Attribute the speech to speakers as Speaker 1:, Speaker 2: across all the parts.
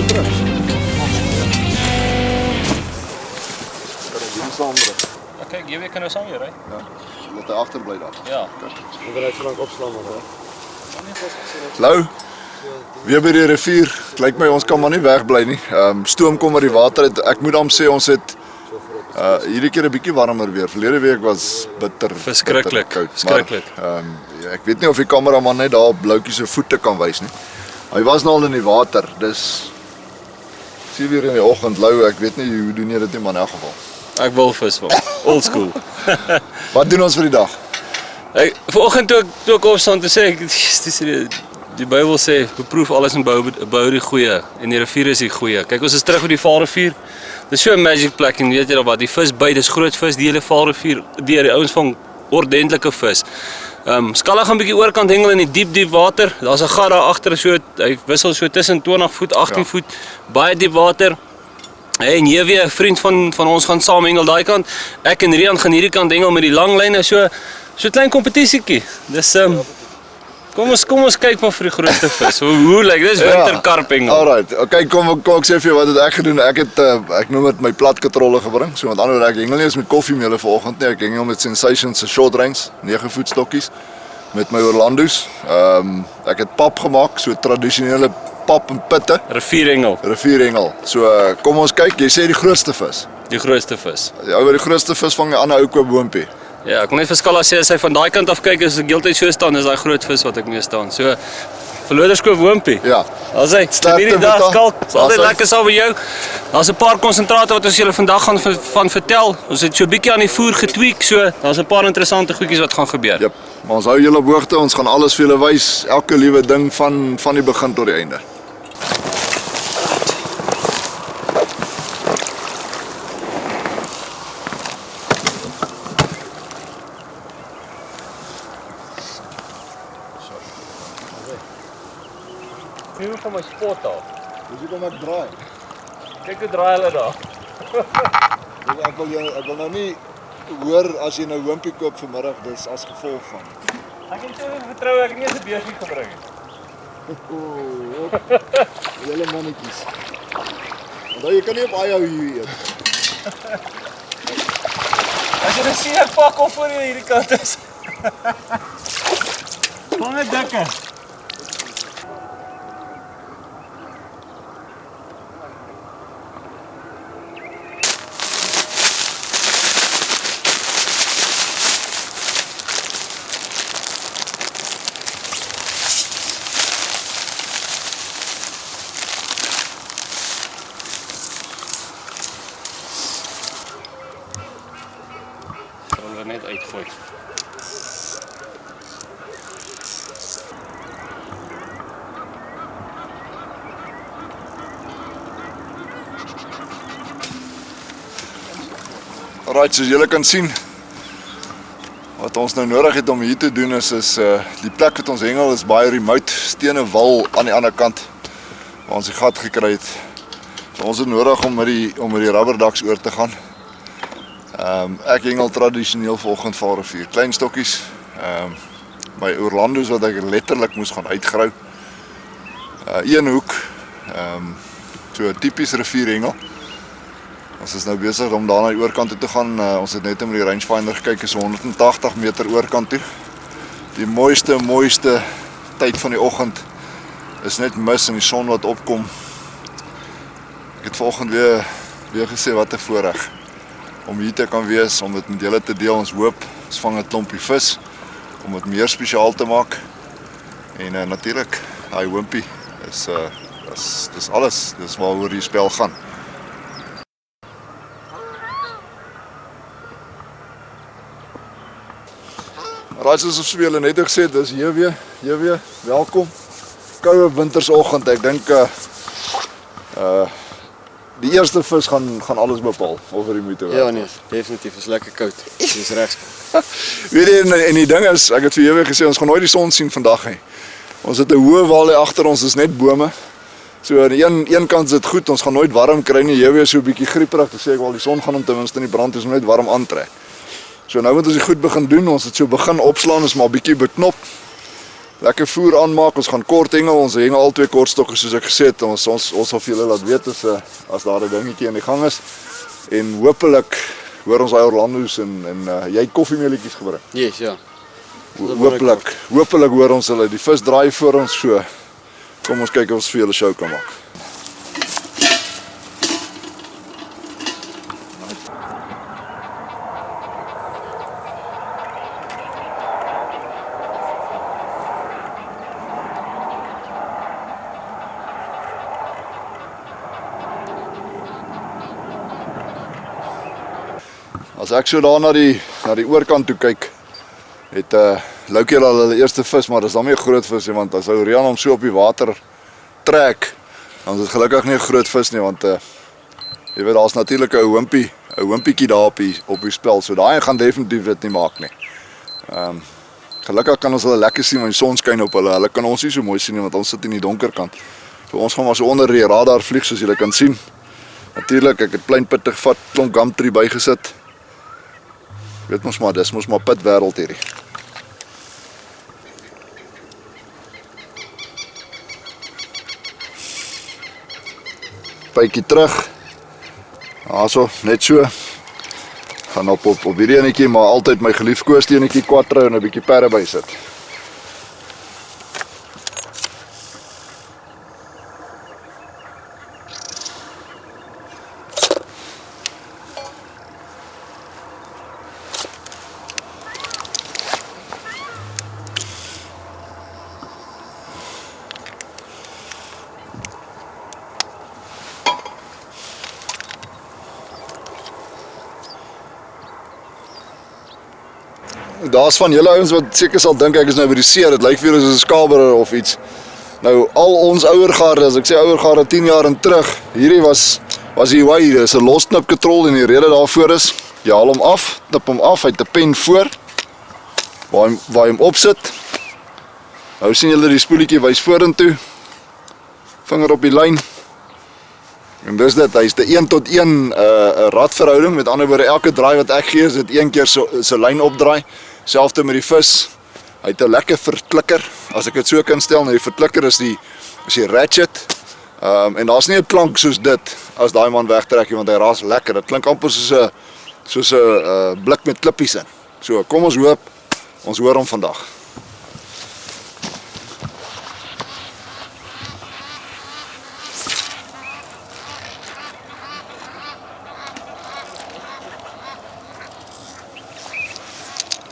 Speaker 1: terug. Kan ek hier saambring?
Speaker 2: Kijk, jy weet kan nou saam hier, hè?
Speaker 1: Ja, laat hy agterbly daar.
Speaker 2: Ja.
Speaker 3: Ek wil net so lank opslaan maar.
Speaker 1: Lou, weer by die rivier. Het lyk my ons kan maar nie wegbly nie. Stoom kom uit die water uit. Ek moet hom sê ons het hierdie keer 'n bietjie warmer weer. Verlede week was bitter.
Speaker 2: Verskriklik,
Speaker 1: bitter koud.
Speaker 2: verskriklik.
Speaker 1: Maar, ek weet nie of die kameraman net daar op Bloukie se voete kan wys nie. Hy was nou al in die water. Dis 7 uur in die oggend, Lou. Ek weet nie hoe doen jy dit nie, maar in elk geval.
Speaker 2: Ek wil visvang. Old school.
Speaker 1: Wat doen ons vir die dag?
Speaker 2: Vanoggend toe ek opstaan te sê ek die Bybel sê beproef alles en bou die goeie en die rivier is die goeie. Kyk, ons is terug by die Vaalrivier. Dis so 'n magic plek en weet jy dan wat, die vis by, dis groot vis, die hele Vaalrivier, die ouens vang ordentlike vis. Skalle gaan 'n bietjie oorkant hengel in die diep water. Daar's 'n gat daar agter so, hy wissel so tussen 20 voet, 18 voet, baie diep water. En hier weer 'n vriend van ons gaan saam hengel daai kant. Ek en Rian gaan hierdie kant hengel met die langlyne, so 'n klein kompetisietjie. Dis kom ons kyk maar vir die grootste vis. Hoe lyk dis winterkarp hengel.
Speaker 1: Alright. Okay, kom ek sê vir jou wat het ek gedoen. Ek het ek noem dit my platkatrolle gebring. So met ander woorde, ek hengel nie eens met koffiemeule vanoggend nie. Ek hengel met Sensations se short range, 9 voet stokkies met my Orlando's. Ek het pap gemaak, so tradisionele pap en pitte. Rivierhengel. So kom ons kyk, jy sê die grootste vis.
Speaker 2: Die grootste vis.
Speaker 1: Die ou wat die grootste vis vang, 'n ander ou koop boontjie.
Speaker 2: Ja, ek kon net vir Skalla sê as hy van daai kant af kyk as ek heeltyd so staan, is daai groot vis wat ek mee staan. So verloderskoop Woompie.
Speaker 1: Ja.
Speaker 2: As hy hierdie dag skalk, sal dit lekker saam met jou. Daar's 'n paar konsentrate wat ons julle vandag gaan van vertel. Ons het so 'n bietjie aan die voer getweak, so daar's 'n paar interessante goedjies wat gaan gebeur.
Speaker 1: Jep. Maar ons hou julle op hoogte, ons gaan alles vir julle wys, elke liewe ding van die begin tot die einde.
Speaker 2: Hoe van my spot af.
Speaker 1: Dis hoekom ek draai.
Speaker 2: Kyk hoe draai hulle daar.
Speaker 1: Ek wil nou nie hoor as jy nou Woompie koop vanmiddag, dis as gevolg van.
Speaker 2: Ek het so vertrou ek nie eens 'n beursie gebring het.
Speaker 1: Julle mannetjies. Want jy kan nie op hou hier eet.
Speaker 2: As jy 'n seer pak of voor jy hierdie kant is. Kom net dikker. Net uitgooi.
Speaker 1: Alright, soos julle kan sien, wat ons nou nodig het om hier te doen is die plek wat ons hengel is baie remote, stene wal aan die ander kant waar ons die gat gekry het. So ons het nodig om met die rubberdaks oor te gaan. Ek hengel tradisioneel vanoggend Vaalrivier, klein stokkies. My Orlando's wat ek letterlik moes gaan uitgrou. Een hoek, so 'n tipies rivierhengel. Ons is nou besig om daar na die oorkant toe te gaan. Ons het net met die rangefinder gekyk, is 180 meter oorkant toe. Die mooiste tyd van die oggend is net mis en die son wat opkom. Ek het vanoggend weer gesê wat 'n voorreg om hier te kan wees, om dit met julle te deel. Ons hoop, ons vang 'n klompie vis, om dit meer spesiaal te maak. En natuurlik, daai Woompie dis alles, dis waaroor die spel gaan. Raai soos vir julle net gesê, dis hier weer, welkom. Koue wintersoggend, ek dink die eerste vis gaan alles bepaal oor die moeite.
Speaker 3: Ja nee, definitief, is lekker koud. Dis regs.
Speaker 1: Weet jy, en die ding is, ek het vir jou gesê, ons gaan nooit die son sien vandag nie. Ons het 'n hoë wal hier agter ons, is net bome. So aan die een kant is dit goed, ons gaan nooit warm kry nie. Jy weer so 'n bietjie grieperig, te sê ek wel die son gaan hom ten minste in die brand is om net warm aantrek. So nou moet ons dit goed begin doen. Ons het so begin opslaan, is maar 'n bietjie beknop. lekker voer aanmaak. Ons gaan kort hengel, ons hengel al 2 kortstokke soos ek gesê het. Ons sal vir julle laat weet as daar 'n dingetjie aan die gang is. En hopelik hoor ons daai Orlando's en jy het koffiemeelietjies gebring.
Speaker 3: Yes, ja.
Speaker 1: Hopelik hoor ons hulle. Die vis draai voor ons so. Kom ons kyk of ons vir julle show kan maak. As ek so daar na die oorkant toe kyk, het Loukie al hulle eerste vis, maar dis dan nie 'n groot vis nie, want as ou Rian hom so op die water trek, dan is dit gelukkig nie 'n groot vis nie, want jy weet daar's natuurlik 'n hoompietjie daar op die spel, so daai gaan definitief dit nie maak nie. Gelukkig kan ons hulle lekker sien want die son skyn op hulle. Hulle kan ons nie so mooi sien nie want ons sit in die donker kant. So ons gaan maar so onder die radar vlieg soos julle kan sien. Natuurlik, ek het klein pitte gevat, klomp gumtree bygesit. Weet mos maar, dis mos maar pit wêreld hierdie. Bytjie terug. Daarso, net so. Gaan op hierdie enetjie, maar altyd my geliefkoeste enetjie quattro en 'n bietjie perre bysit. Daar's van julle ouens wat seker sal dink ek is nou by die see, dit lyk vir ons soos 'n skaber of iets. Nou al ons ouer garde, as ek sê ouer garde 10 jaar in terug, hierdie was die way, dis 'n losknip katrol en die rede daarvoor is, jy haal hom af, tip hom af, hy het 'n pen voor, waar hy hom opsit. Nou sien julle die spoelietjie wys vorentoe, vinger op die lyn. En dis dit, hy's 'n 1-tot-1 radverhouding, met ander woorde elke draai wat ek gee is dit 1 keer so lyn opdraai. Selfs met die vis. Hy het 'n lekker verklikker, as ek dit so kan stel. Nou die verklikker is die ratchet. En daar's nie 'n klank soos dit as daai man wegtrek nie, want hy raas lekker. Dit klink amper soos 'n blik met klippies in. So, kom ons hoop ons hoor hom vandag.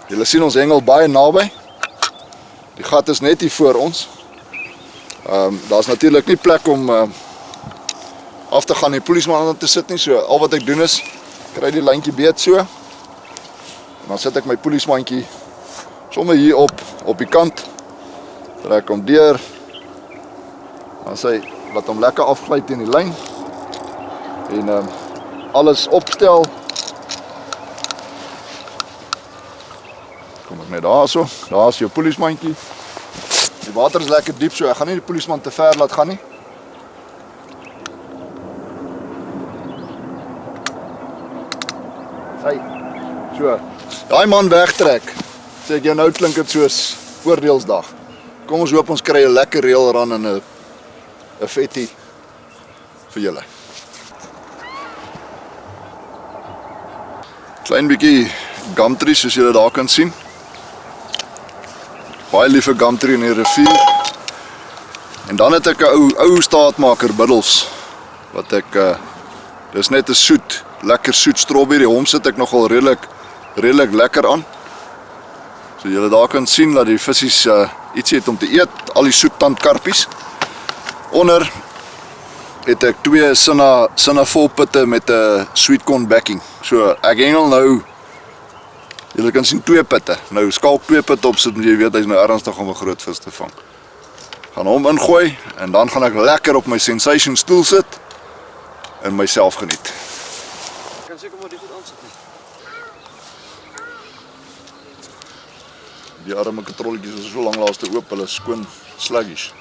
Speaker 1: Julle sien ons hengel baie naby. Die gat is net hier voor ons. Daar's natuurlik nie plek om af te gaan en die polisieman aan te sit nie. So al wat ek doen is kry die lyntjie beet so. En dan sit ek my polismandjie sommer hier op die kant. Trek hom deur. Dan sê laat hom lekker afgly teen die lyn. En alles opstel. Kom ek net daarso. Daar's jou polismandjie. Die water is lekker diep, so ek gaan nie die polisman te ver laat gaan nie. Sy. So. Daai man wegtrek. Sê ek jou nou klink dit soos oordeelsdag. Kom ons hoop ons kry 'n lekker reël ran en 'n vettie vir julle. Klein bietjie gumtree soos julle daar kan sien. Baie liefe gumtree in die rivier. En dan het ek 'n ou staatmaker biddels wat ek dis net 'n lekker soet strawberry. Hom sit ek nogal redelik lekker aan. So julle daar kan sien dat die visies iets het om te eet, al die soettandkarpies. Onder het ek 2 sinnavolpitte met 'n sweet corn backing. So ek hengel nou. Julle kan sien 2 pitte. Nou skalk 2 pitte op sit, moet jy weet hy's nou ernstig om 'n groot vis te vang. Gaan hom ingooi en dan gaan ek lekker op my Sensation stoel sit en myself geniet.
Speaker 3: Ek kan seker maar die goed aansit.
Speaker 1: Die arme katrolletjies is so lank laaste oop, hulle skoon sluggies.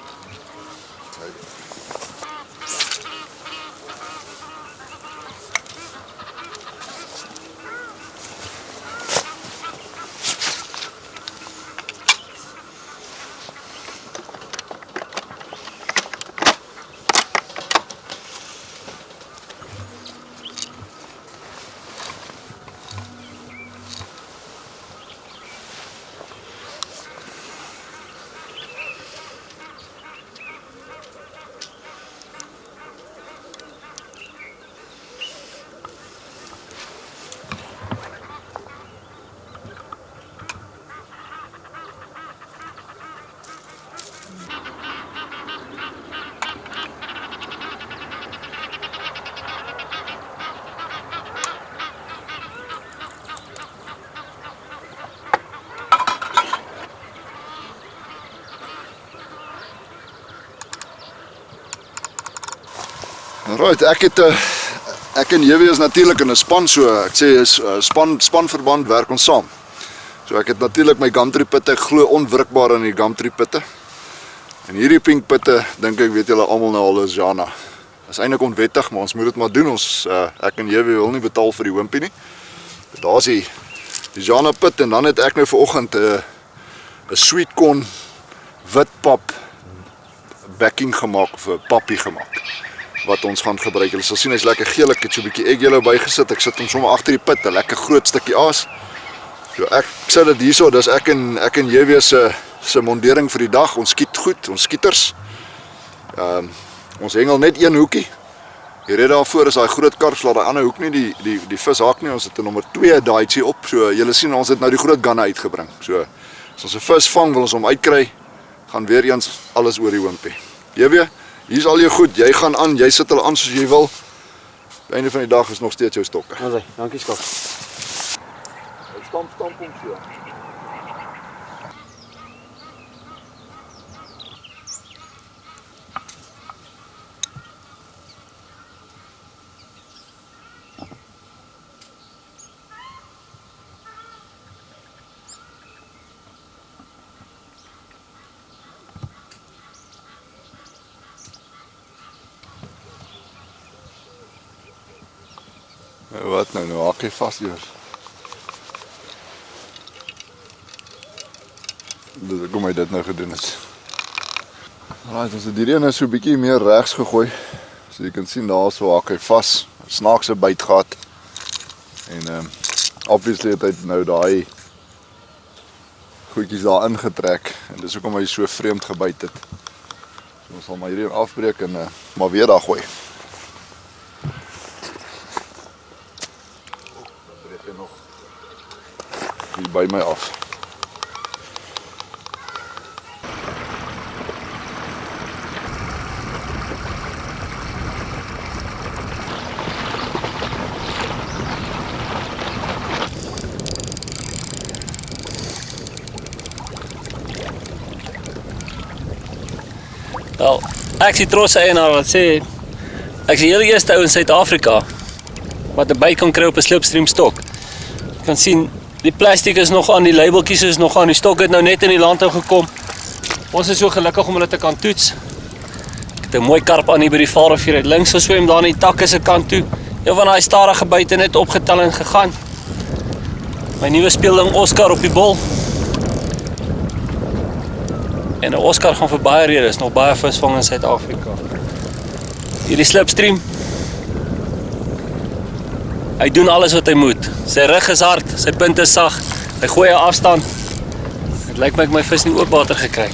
Speaker 1: Right, ek en JW is natuurlik in 'n span, so ek sê is spanverband werk ons saam. So ek het natuurlik my gumtree pitte, ek glo onwrikbaar in die gumtree pitte. En hierdie pink pitte, dink ek weet julle almal nou al is Jana. Is eintlik onwettig, maar ons moet dit maar doen. Ek en JW wil nie betaal vir die wimpie nie. Daar's die Jana pit en dan het ek nou vanoggend 'n sweet corn witpap backing gemaak of 'n pappie gemaak wat ons gaan gebruik. Julle sal sien hy's lekker geel. Ek het so 'n bietjie egg yellow bygesit. Ek sit hom sommer agter die pit, 'n lekker groot stukkie aas. So ek sit dit hierso, dis ek en JW se mondering vir die dag. Ons skiet goed, ons skieters. Ons hengel net een hoekie. Die rede daarvoor is daai groot karp laat daai ander hoek nie die vis haak nie. Ons het 'n nommer 2 daaietjie op. So julle sien ons het nou die groot gunne uitgebring. So as ons 'n vis vang, wil ons hom uitkry, gaan weer eens alles oor die wimpie. JW, hier's al jou goed. Jy gaan aan, jy sit hulle aan soos jy wil. Op die einde van die dag is nog steeds jou stokke.
Speaker 3: Ons dankie Skop.
Speaker 1: Stamp hom so. Wat nou haak jy vas hier. Dus kom hy dit nou gedoen het. Right, ons het hierdie nou so 'n bietjie meer regs gegooi. So jy kan sien daar so haak hy vas. Snaakse byt gehad. En obviously het hy nou daai goedjies daar ingetrek en dis hoekom hy so vreemd gebyt het. So ons sal maar hierdie afbreek en maar weer daar gooi. Nog hier by my af.
Speaker 2: Nou, ek is die trotse eienaar wat sê ek is die heel eerste ou in Suid-Afrika wat 'n byt kan kry op 'n slipstream stok. Jy kan sien die plastiek is nog aan, die labeltjies is nog aan, die stok het nou net in die land gekom. Ons is so gelukkig om hulle te kan toets. Ek het 'n mooi karp aan hier by die Vaalrivier uit links geswem daar aan die takke se kant toe. Een van daai stadige byte net opgetel en gegaan. My nuwe speelding Oscar op die bol. En 'n Oscar gaan vir baie redes, nog baie visvang in Suid-Afrika. Hierdie slipstream. Hy doen alles wat hy moet. Sy rug is hard, sy punt is sag, hy gooi 'n afstand. Dit lyk my ek my vis in die oop water gekry.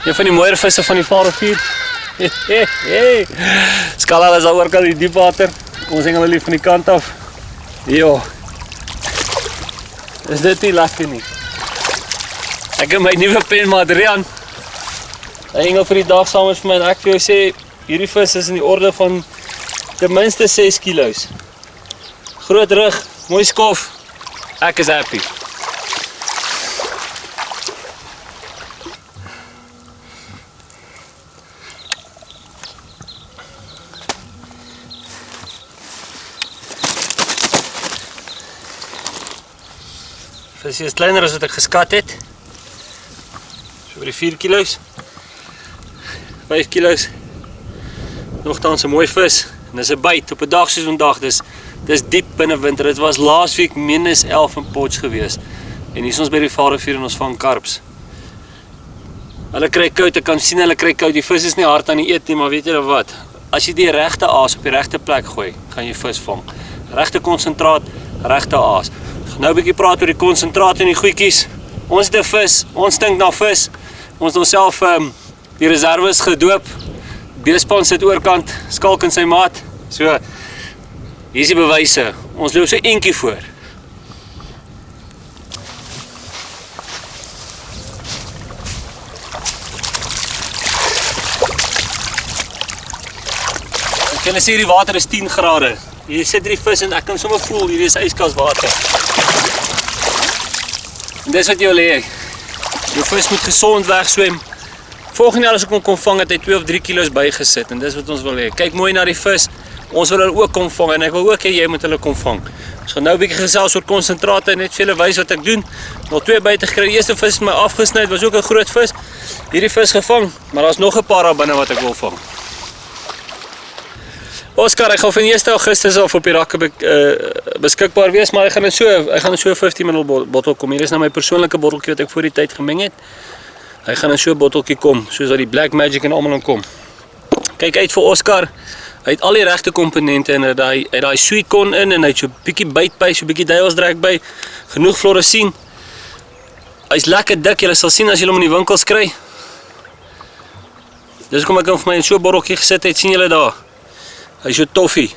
Speaker 2: Een van die mooier visse van die Vaalrivier. Hey. Skala is al oorkant in die diep water. Kom ons hengel lief van die kant af. Jo. Is dit nie lekker nie? Ek het my nuwe penmaat Rian. Hy hengel vir die dag saam met my en ek vir jou sê, hierdie vis is in die orde van ten minste 6 kilos. Groot rug, mooi skof. Ek is happy. Visie is kleiner as wat ek geskat het. So oor die 4 kilos. 5 kilos. Nogtans 'n mooi vis. En dis 'n byt op 'n dag soos vandag. Dis diep binne winter. Dit was laasweek -11 in Potch gewees. En hier is ons by die Vaalrivier en ons vang karps. Hulle kry koud, ek kan sien hulle kry koud. Die vis is nie hard aan die eet nie, maar weet julle wat? As jy die regte aas op die regte plek gooi, gaan jy vis vang. Regte konsentraat, regte aas. Nou 'n bietjie praat oor die konsentraat en die goedjies. Ons het 'n vis, ons stink na vis. Ons het onsself die reserves gedoop. Beespan sit oorkant, skalk in sy maat. So, hier is die bewyse. Ons loop so eentjie voor. Ek kan sê die water is 10 grade. Hier sit die vis en ek kan sommer voel, hier is yskas water. En dis wat jy wil hê. Jou vis moet gesond wegswem. Volgende jaar as ek hom kom vang, het hy 2 of 3 kilos bygesit en dis wat ons wil hê. Kyk mooi na die vis. Ons wil hulle ook kom vang en ek wil ook hê jy moet hulle kom vang. Ons gaan nou 'n bietjie gesels oor konsentrate en net vir julle wys wat ek doen. Nog 2 buite gekry. Die eerste vis het my afgesny, was ook 'n groot vis. Hierdie vis gevang, maar daar's nog 'n paar daar binne wat ek wil vang. Oscar, ek gaan van 1 Augustus af op die rakke beskikbaar wees, maar hy gaan in so 15 ml bottel kom. Hier is nou my persoonlike botteltjie wat ek voor die tyd gemeng het. Hy gaan in so 'n botteltjie kom, soos dat die Black Magic en almal in kom. Kyk uit vir Oscar. Hy het al die regte komponente in, hy het daai sweet corn in en hy het so 'n bietjie byt by, so 'n bietjie duivelsdrek by, genoeg fluoresien. Hy's lekker dik, julle sal sien as julle hom in die winkels kry. Dis kom ek hom vir my in so 'n botteltjie gesit het, sien julle daar. Hy is so toffie.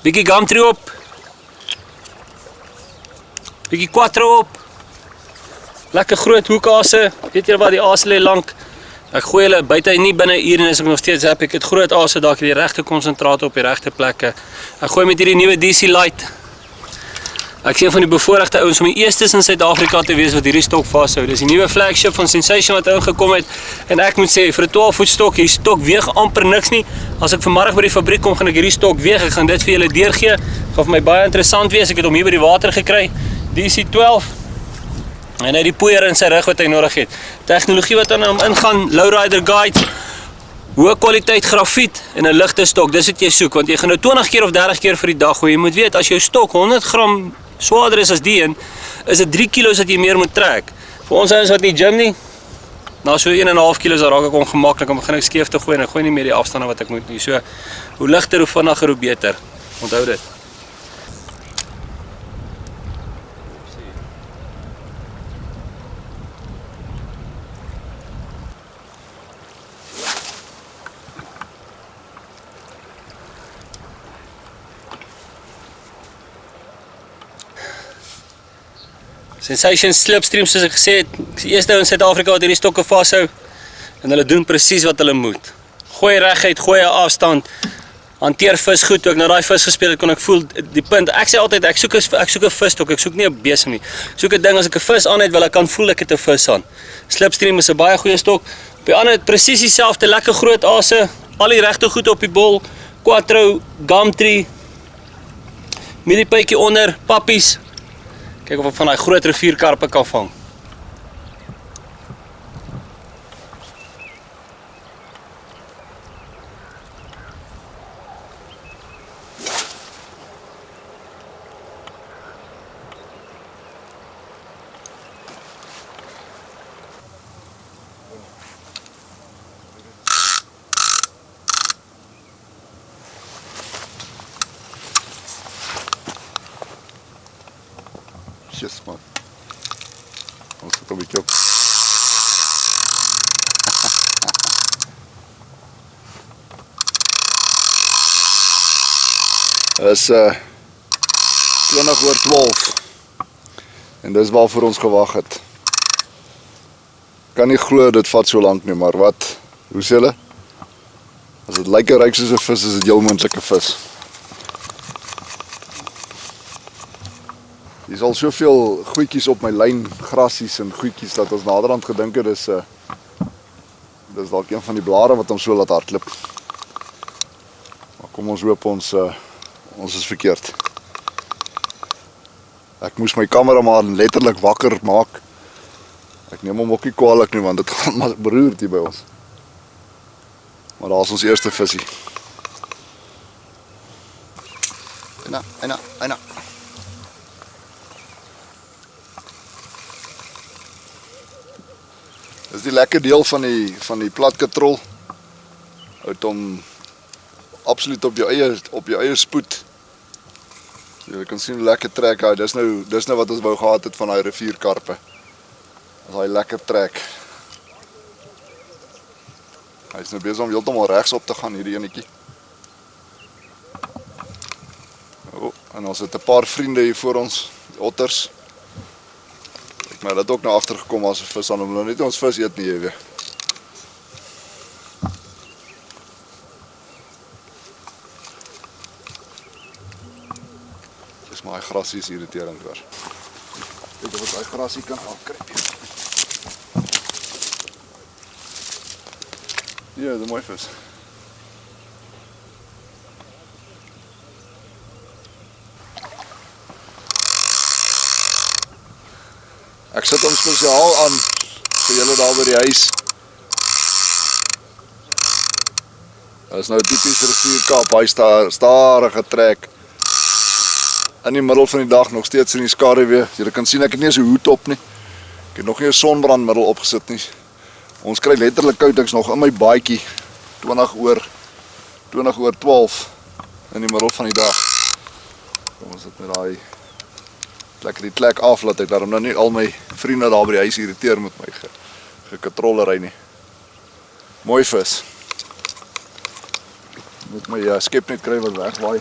Speaker 2: Bietjie gumtree op. Bietjie quattro op. Lekker groot hoekase. Weet julle wat, die ase lê lank. Ek gooi hulle buite nie binne 'n uur en as ek nog steeds heb, ek het groot ase daar, ek het die regte konsentrate op die regte plekke. Ek gooi met hierdie nuwe DC Light. Ek sien van die bevoorregte ouens om die eerstes in Suid-Afrika te wees wat hierdie stok vashou. Dis die nuwe flagship van Sensation wat ingekom het en ek moet sê vir 'n 12 voet stok, hierdie stok weeg amper niks nie. As ek vanmiddag by die fabriek kom, gaan ek hierdie stok weeg. Ek gaan dit vir julle deurgee. Dit gaan vir my baie interessant wees. Ek het hom hier by die water gekry. DC12. En hy het die poeier in sy rug wat hy nodig het. Tegnologie wat aan hom ingaan, lowrider guides, hoë kwaliteit grafiet en 'n ligte stok. Dis wat jy soek want jy gaan nou 20 keer of 30 keer vir die dag gooi. Jy moet weet as jou stok 100 gram swaarder is as die een, is dit 3 kilos wat jy meer moet trek. Vir ons ouens wat nie gym nie, na so 1,5 kilos raak ek ongemaklik, dan begin ek skeef te gooi en ek gooi nie meer die afstande wat ek moet nie. So hoe ligter, hoe vinniger, hoe beter. Onthou dit. Sensation Slipstream, soos ek gesê het, is die eerste in Suid-Afrika wat hierdie stokke vashou en hulle doen presies wat hulle moet. Gooi reguit, gooi 'n afstand, hanteer vis goed. Toe ek na daai vis gespeel het, kon ek voel die punt. Ek sê altyd ek soek 'n visstok, ek soek nie 'n besem nie. Ek soek 'n ding as ek 'n vis aan het, wil ek kan voel ek het 'n vis aan. Slipstream is 'n baie goeie stok. Op die ander het presies dieselfde, lekker groot ase, al die regte goed op die bol, quattro, gumtree, mieliepytjie onder, pappies. Kyk of ek van daai groot rivierkarpe kan vang.
Speaker 1: Yes, man. Ons sit 'n bietjie op. Is 20 oor 12. En dis waarvoor ons gewag het. Kan nie glo dit vat so lank nie, maar wat? Hoe sê julle? As dit lyk ryk soos 'n vis, is dit heel moontlik 'n vis. Hier is al soveel goedjies op my lyn, grassies en goedjies, dat ons naderhand gedink het, dis dalk een van die blare wat hom so laat hardloop. Maar kom ons hoop ons is verkeerd. Ek moes my kameraman letterlik wakker maak. Ek neem hom ook nie kwaadlik nie, want dit gaan maar beroerd hier by ons. Maar daar is ons eerste visie. Eina. Dis die lekker deel van die platkatrol. Uit om absoluut op jou eie spoed. Jy kan sien hoe lekker trek hy. Dis nou wat ons wou gehad het van daai rivierkarpe. Daai lekker trek. Hy is nou besig om heeltemal regs op te gaan, hierdie enetjie. En ons het 'n paar vriende hier voor ons, die otters. Ek het dit ook na agter gekom as 'n vis aan hom, nou net ons vis eet nie, jy weet. Dis maar hy grasie is irriterend hoor. Kyk of ons daai grasie kan afkry. Ja, dis 'n mooi vis. Ek sit hom spesiaal aan vir julle daar by die huis. Dit is nou 'n tipiese rivierkaap, hy stadige trek. In die middel van die dag nog steeds in die skaduwee. Julle kan sien ek het nie eens 'n hoed op nie. Ek het nog nie 'n sonbrandmiddel opgesit nie. Ons kry letterlik koud, ek's nog in my baadjie 20 oor 12 in die middel van die dag. Kom ons sit met daai lekker die plek af, laat ek daarom nou nie al my vriende daar by die huis irriteer met my gekontrolery nie. Mooi vis. Moet my skepnet kry wat wegwaai.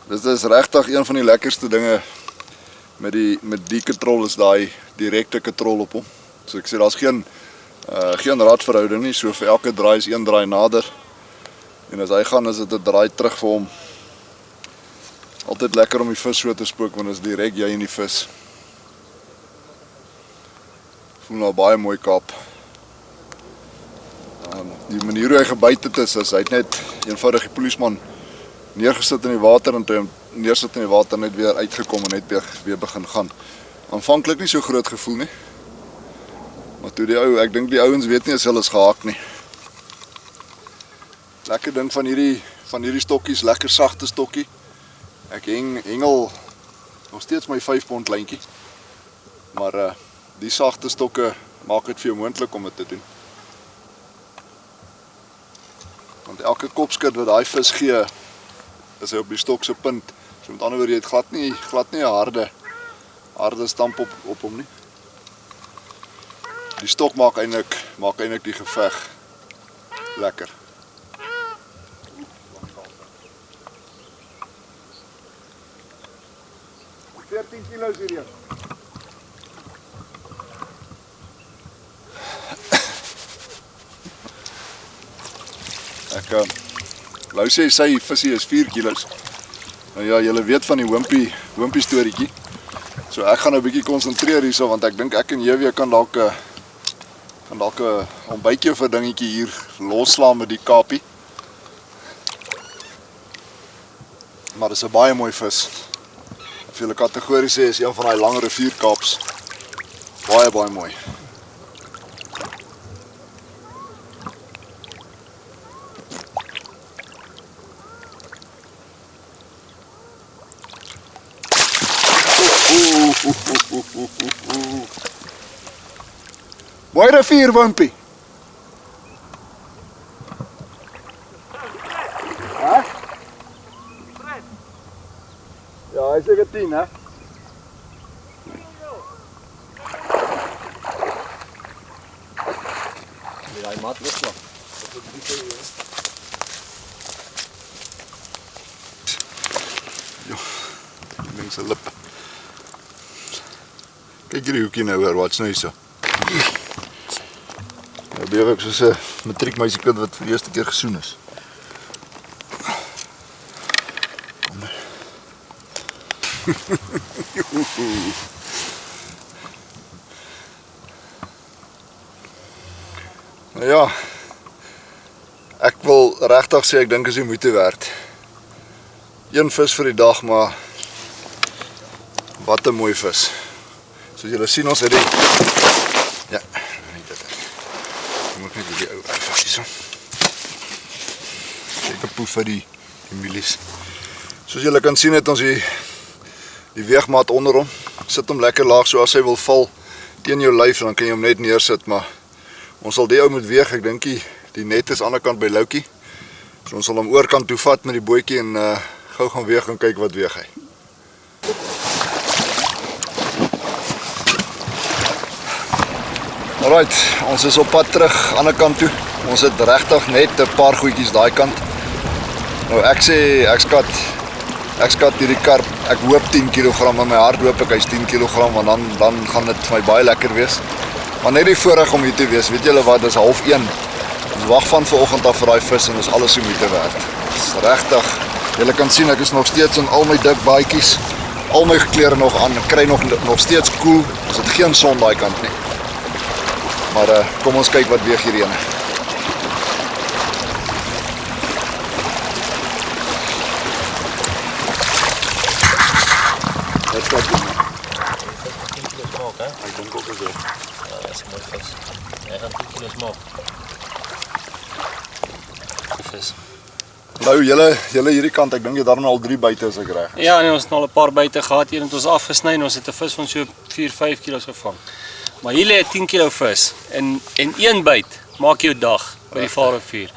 Speaker 1: Dit is regtig een van die lekkerste dinge met die katrol is daai direkte katrol op hom. So ek sê daar's geen radverhouding nie, so vir elke draai is een draai nader. En as hy gaan is dit 'n draai terug vir hom. Altyd lekker om die vis so te spook want dit is direk jy in die vis. Voel nou baie mooi kaap. Die manier hoe hy gebyt het is hy het net eenvoudig die polisman neergesit in die water en toe hom neersit in die water net weer uitgekom en net weer begin gaan. Aanvanklik nie so groot gevoel nie. Maar toe ek dink die ouens weet nie as hulle is gehaak nie. Lekker ding van hierdie stokkies, lekker sagte stokkie. Ek hengel nog steeds my 5 pond lyntjie. Maar die sagte stokke maak dit vir jou moontlik om dit te doen. Want elke kopskud wat daai vis gee, is hy op die stok se punt. So met ander woorde, jy het glad nie 'n harde stamp op hom nie. Die stok maak eintlik die geveg lekker. 14 kilo's hierheen. Ek wou sê sy visie is 4 kilo's. Nou ja, julle weet van die wimpie storieetjie. So ek gaan nou 'n bietjie konsentreer hierso want ek dink ek en JW kan dalk 'n ontbytjie of 'n dingetjie hier losslaan met die kapie. Maar dis 'n baie mooi vis. Of julle kategorie sê is een van daai lang rivierkaaps. Baie mooi. Mooi rivierwimpie. Hæ? Ja, hy sê 10, hè?
Speaker 3: Hy mat loslaat.
Speaker 1: Jo, die mense lippe. Kyk hierdie hoekie nou hoor, wat's nou hierso? Nou beweeg ek soos 'n matriekmeisiekind wat vir die eerste keer gesoen is. Nou ja, ek wil regtig sê ek dink is die moeite werd. Een vis vir die dag, maar wat 'n mooi vis. Soos julle sien ons het die ja, nie dit. Ek moet net die ou vis hierso. Kyk 'n poef vir die milies. Soos julle kan sien het ons die weegmaat onder hom. Sit hom lekker laag so as hy wil val teen jou lyf en dan kan jy hom net neersit, maar ons sal die ou moet weeg. Ek dink die net is aan die ander kant by Loukie. So ons sal hom oorkant toe vat met die bootjie en gou gaan weeg en kyk wat weeg hy. Alright, ons is op pad terug aan die kant toe. Ons het regtig net 'n paar goedjies daai kant. Nou ek sê ek skat hierdie karp. Ek hoop 10 kg, in my hart hoop ek hy's 10 kg want dan gaan dit vir my baie lekker wees. Maar net die voorreg om hier te wees. Weet julle wat, dis 12:30. Ons wag van vanoggend af vir daai vis en dis alles so moeite werd. Dis regtig Julle kan sien ek is nog steeds in al my dik baadjies, al my klere nog aan, ek kry nog steeds koel, as dit geen son daai kant nie. Maar kom ons kyk wat weeg hierdie ene. Wat sê jy? Ek dink ook so.
Speaker 2: Ja, dat is een mooi vis. Hij gaat 10 kilo maak. Die vis.
Speaker 1: Nou, julle hierdie kant, ek dink jy daarom al 3 buite as ek reg is.
Speaker 2: Ja, nee, ons het al 'n paar buite gehad hier en ons afgesny en ons het 'n vis van so 4-5 kilos gevang. Maar hier lê 'n 10 kilo vis en een byt maak jou dag by die Vaalrivier.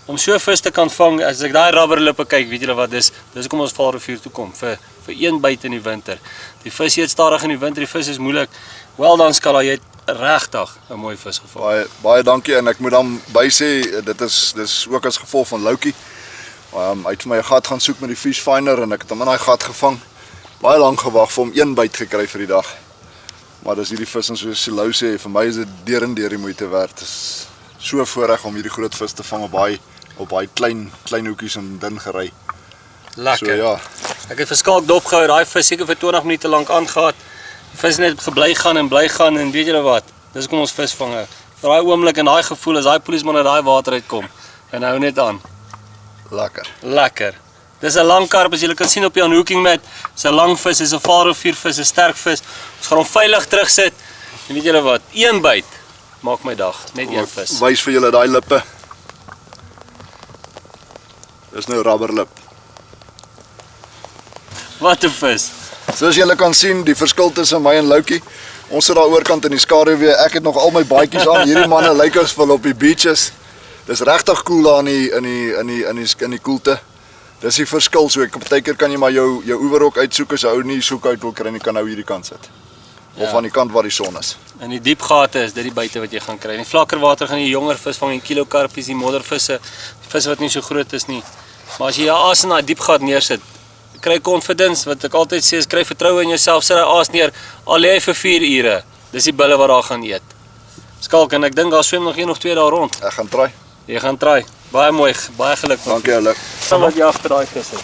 Speaker 2: Om so 'n vis te kan vang, as ek daai rubberlippe kyk, weet julle wat dis hoekom ons Vaalrivier toe kom vir een byt in die winter. Die vis eet stadig in die winter, die vis is moeilik. Wel dan Skala, jy het regtig 'n mooi vis gevang.
Speaker 1: Baie dankie en ek moet dan by sê dis ook as gevolg van Loukie. Hy het vir my 'n gat gaan soek met die fish finder en ek het hom in daai gat gevang. Baie lank gewag vir hom een byt gekry vir die dag. Maar dis hierdie vis en soos Lou sê, vir my is dit deur en deur die moeite werd. Dit is so voorreg om hierdie groot vis te vang op baie klein hoekies en dun gery.
Speaker 2: Lekker.
Speaker 1: So ja.
Speaker 2: Ek het verskalk dopgehou, daai vis seker vir 20 minute lank aangehad. Die vis net gebly gaan en weet julle wat? Dis hoekom ons vis vang. Vir daai oomblik en daai gevoel as daai polisman uit daai water uitkom en hou net aan. Lekker. Dis 'n lang karp as julle kan sien op die unhooking mat. Dis 'n lang vis, dis 'n Vaalrivier vis, 'n sterk vis. Ons gaan hom veilig terugsit. En weet julle wat? Een byt maak my dag, net een vis.
Speaker 1: Wys vir julle daai lippe. Dis nou rubberlip.
Speaker 2: Wat 'n vis.
Speaker 1: Soos julle kan sien, die verskil tussen my en Loukie. Ons sit daar oorkant in die skaduwee. Ek het nog al my baadjies aan. Hierdie manne lyk as hulle op die beaches. Dis regtig cool daar in die koelte. Dis die verskil. So partykeer kan jy maar jou oeverrok uitsoek as 'n ou nie soek uit wil kry nie, kan nou hierdie kant sit. Of aan die kant waar die son is.
Speaker 2: In die diep gate is dit die buite wat jy gaan kry. In die vlakker water gaan jy jonger vis vang, en kilokarpies, die moddervisse, die visse wat nie so groot is nie. Maar as jy jou aas in daai diep gat neersit, kry confidence, wat ek altyd sê is kry vertroue in jouself, sit daai aas neer, al lê jy vir 4 ure. Dis die bulle wat daar gaan eet. Skalk en ek dink daar swem nog 1 of 2 daar rond.
Speaker 1: Ek gaan try.
Speaker 2: Jy gaan try. Baie mooi, baie geluk.
Speaker 1: Dankie julle.
Speaker 2: Dan wat jy agter daai vis het.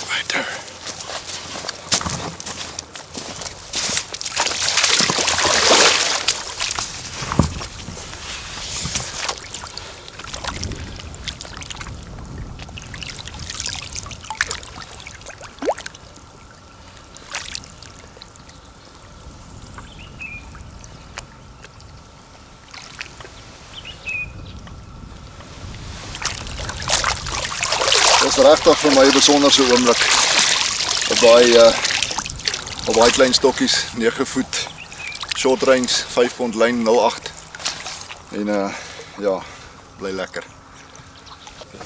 Speaker 1: Right there. Dit is regtig vir my 'n besonderse oomblik op daai klein stokkies, 9 voet short range, 5 pond lyn 08 en ja, bly lekker.
Speaker 2: Jy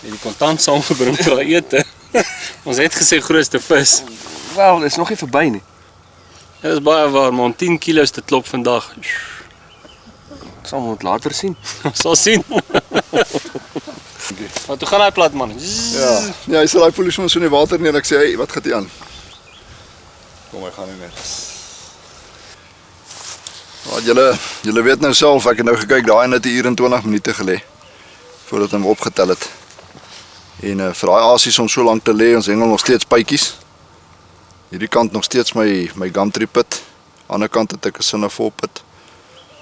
Speaker 2: het die kontant saamgebring vir daai ete. Ons het gesê grootste vis.
Speaker 3: Wel, dit is nog nie verby nie.
Speaker 2: Dit is baie waar, maar om 10 kilos te klop vandag.
Speaker 3: Sal moet later sien.
Speaker 2: Ons sal sien. Maar toe gaan hy plat man.
Speaker 1: Ja, hy sit daai polisman so in die water neer. Ek sê, hey, wat gaan jy aan? Kom, hy gaan nie net. Want julle weet nou self, ek het nou gekyk, daai het 1 uur en 20 minute gelê voordat hom opgetel het. En vir daai aasies om so lank te lê, ons hengel nog steeds pytjies. Hierdie kant nog steeds my gumtree pit. Ander kant het ek 'n Cinnafor pit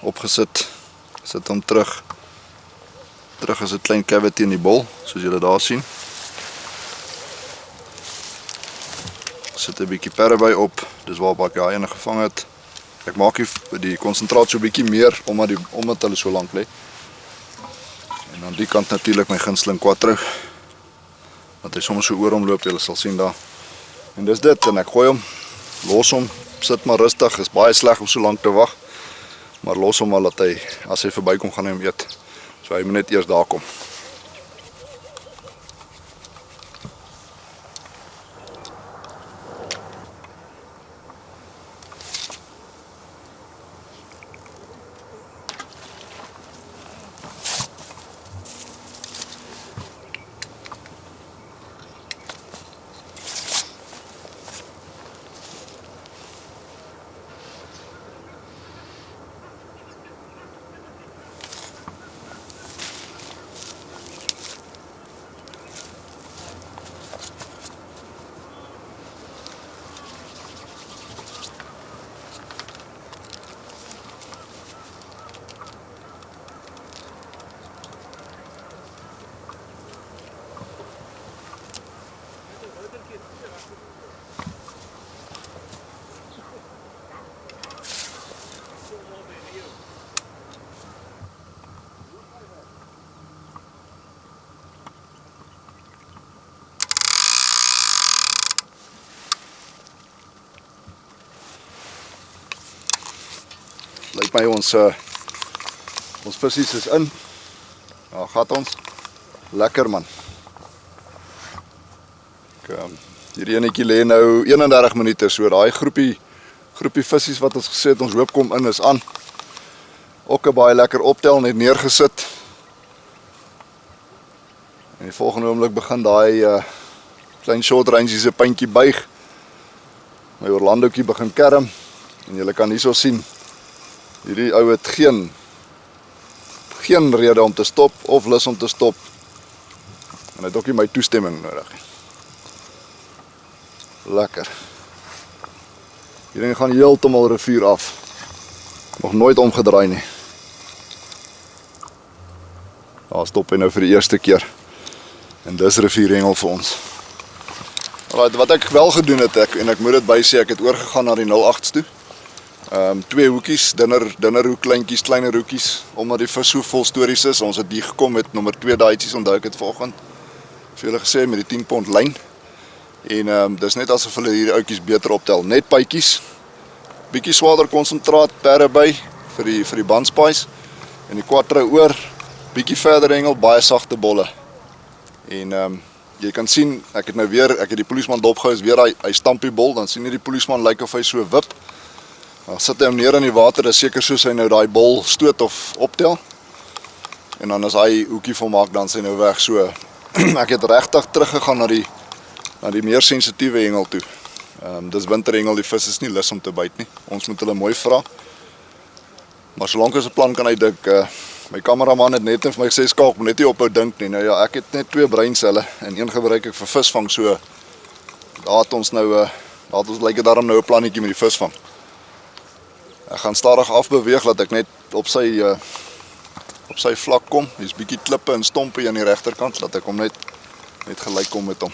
Speaker 1: opgesit. Sit hom terug. Terug is 'n klein cavity in die bol, soos julle daar sien. Sit 'n bietjie perre by op. Dis waar ek daai ene gevang het. Ek maak die konsentraat so 'n bietjie meer omdat hulle so lank lê. En aan die kant natuurlik my gunsteling quattro. Want hy soms so oor hom loop, julle sal sien daar. En dis dit en ek gooi hom, los hom, sit maar rustig. Is baie sleg om so lank te wag. Maar los hom al dat hy as hy verbykom gaan hy hom eet. So hy moet net eers daar kom. lyk my ons visies is in. Daar gaat ons. Lekker man. Hierdie enetjie lê nou 31 minute, so daai groepie visies wat ons gesê het ons hoop kom in is aan. Ook 'n baie lekker optel, net neergesit. En die volgende oomblik begin daai klein short range se puntjie buig. My Orlandootjie begin kerm en julle kan hierso sien. Hierdie ou het geen rede om te stop of lus om te stop. En hy het ook nie my toestemming nodig. Lekker. Hierdie gaan heeltemal rivier af. Nog nooit omgedraai nie. Daar stop hy nou vir die eerste keer. En dis rivierhengel vir ons. Alright, wat ek wel gedoen het, en ek moet dit bysê, ek het oorgegaan na die 08's toe. 2 hoekies, dunner hoek, kleiner hoekies, omdat die vis so vol stories is. Ons het hier gekom met nommer 2 daaitsies, onthou ek het vanoggend vir julle gesê met die 10 pond lyn. En dis net asof hulle hierdie outjies beter optel. Net bytjies, bietjie swaarder konsentraat, perde by vir die bandspice. En die quattro oor, bietjie verder hengel, baie sagte bolle. En jy kan sien, ek het die polisman dopgehou, is weer hy stamp die bol, dan sien jy die polisman lyk of hy so wip. Dan sit hy hom neer in die water, dis seker soos hy nou daai bol stoot of optel. En dan as hy hoekie volmaak, dan is hy nou weg. So ek het regtig teruggegaan na die meer sensitiewe hengel toe. Dis winterhengel, die vis is nie lus om te byt nie. Ons moet hulle mooi vra. Maar solank ons 'n plan kan uitdink, my kameraman het net vir my gesê, Skaak, moet net nie ophou dink nie. Nou ja, ek het net 2 breinselle en een gebruik ek vir visvang, so daar het ons lyk dit daarom nou 'n plannetjie met die visvang. Ek gaan stadig afbeweeg, laat ek net op sy vlak kom. Hier's bietjie klippe en stompe aan die regterkant, laat ek hom net gelyk kom met hom.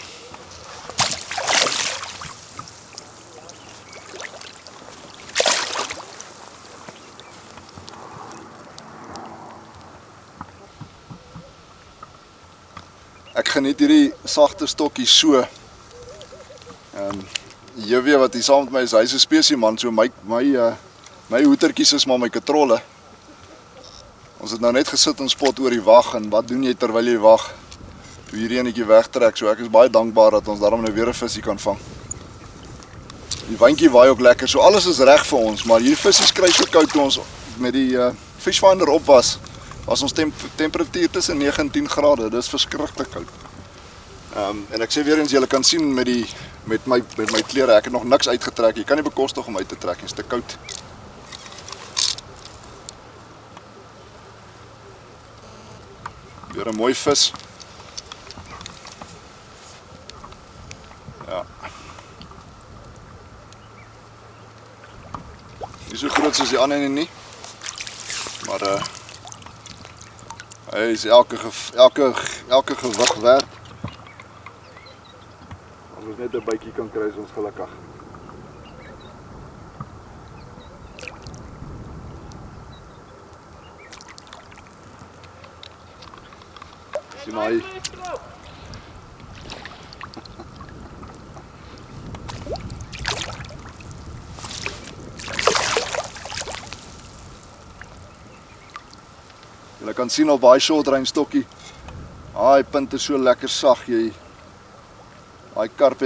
Speaker 1: Ek geniet hierdie sagte stokkies so. Jy weet wat hier saam met my is, hy's 'n spesieman, so my hoetertjies is maar my katrolle. Ons het nou net gesit en spot oor die wag, en wat doen jy terwyl jy wag? Toe hierdie enetjie wegtrek, so ek is baie dankbaar dat ons daarom nou weer 'n visie kan vang. Die windjie waai ook lekker, so alles is reg vir ons, maar hierdie visies kry so koud toe ons met die Fishfinder op was ons temperatuur tussen 9 en 10 grade, dit is verskriklik koud. En ek sê weer eens, julle kan sien met my klere, ek het nog niks uitgetrek, jy kan nie bekostig om uit te trek, dit is te koud. Weer 'n mooi vis. Ja. Nie so groot soos die ander ene nie. Maar hy is elke gewig werd. As ons net 'n bytjie kan kry, is ons gelukkig. Sien maar hy. Jy kan sien op baie short range stokkie. Daai punt is so lekker sag, daai karp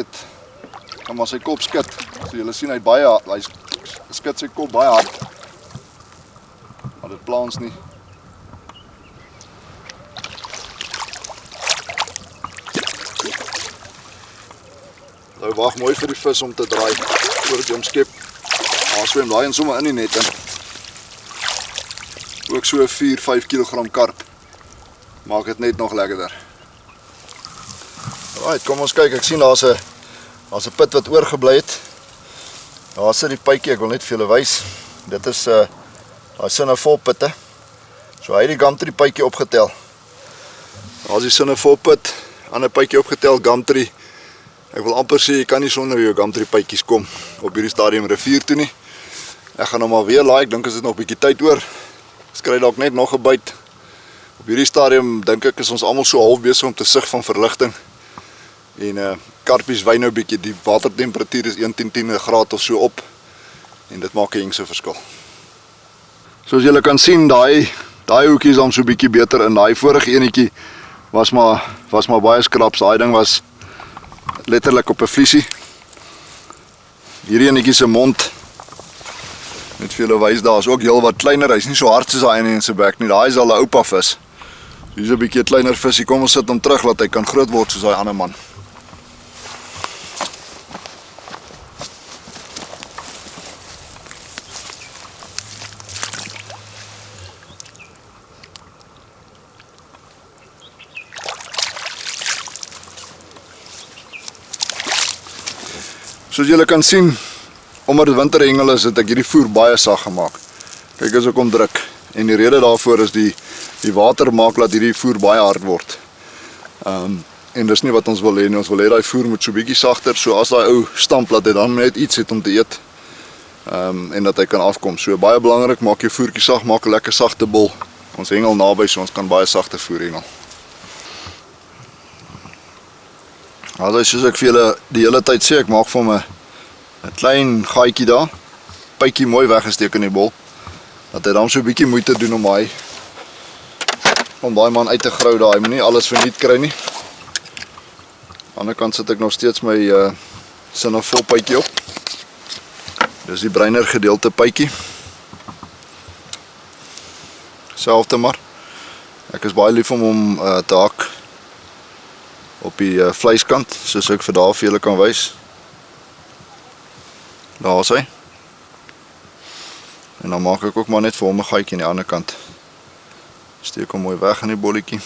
Speaker 1: kan maar sy kop skud. So julle sien hy skud sy kop baie hard. Maar dit pla ons nie. Nou wag mooi vir die vis om te draai voordat jy hom skep. Daar swem daai en sommer in die net in. Ook so 4-5 kg karp. Maak dit net nog lekkerder. Alright, kom ons kyk. Ek sien daar's 'n put wat oorgebly het. Daar sit die pytjie, ek wil net vir julle wys. Dit is daai Sinne-vol putte. So hy het die Gumtree pytjie opgetel. Daar's die Sinne-vol put, ander pytjie opgetel, Gumtree. Ek wil amper sê jy kan nie sonder jou Gumtree pytjies kom op hierdie stadium rivier toe nie. Ek gaan hom maar weer laai, ek dink is dit nog 'n bietjie tyd oor. Skry dalk net nog 'n byt. Op hierdie stadium dink ek is ons almal so half besig om te sug van verligting. En karpies wy nou bietjie, die watertemperatuur is 1-10 graad of so op. En dit maak 'n hengse verskil. Soos julle kan sien, daai hoekie is dan so bietjie beter in. Daai vorige enetjie was maar baie skraps. Daai ding was letterlik op 'n vliesie. Hierdie enetjie se mond met vele wys, daar is ook heel wat kleiner. Hy's nie so hard soos daai in sy bek nie. Daai is al 'n oupa vis. Hier's 'n bietjie kleiner visie. Kom ons sit hom terug laat hy kan groot word soos daai ander man. Soos julle kan sien, omdat dit winterhengel is, het ek hierdie voer baie sag gemaak. Kyk as ek hom druk. En die rede daarvoor is die water maak dat hierdie voer baie hard word. En dis nie wat ons wil hê nie. Ons wil hê daai voer moet so bietjie sagter, so as daai ou stamp laat hy dan net iets het om te eet. En dat hy kan afkom. So baie belangrik, maak jou voertjie sag, maak 'n lekker sagte bol. Ons hengel naby, so ons kan baie sagte voer hengel. Also soos ek vir julle die hele tyd sê, ek maak vir hom 'n klein gaatjie daar, pypie mooi weggesteek in die bol, dat hy dan so 'n bietjie moeite doen om daai man uit te grou daar. Hy moet nie alles verniet kry nie. Aan die ander kant sit ek nog steeds my sinavol pypie op. Dis die breiner gedeelte pypie. Selfde maar. Ek is baie lief om hom te hak op die vleiskant, soos ek vir daar vir julle kan wys. Daar is hy. En dan maak ek ook maar net vir hom 'n gaatjie aan die ander kant. Steek hom mooi weg in die bolletjie.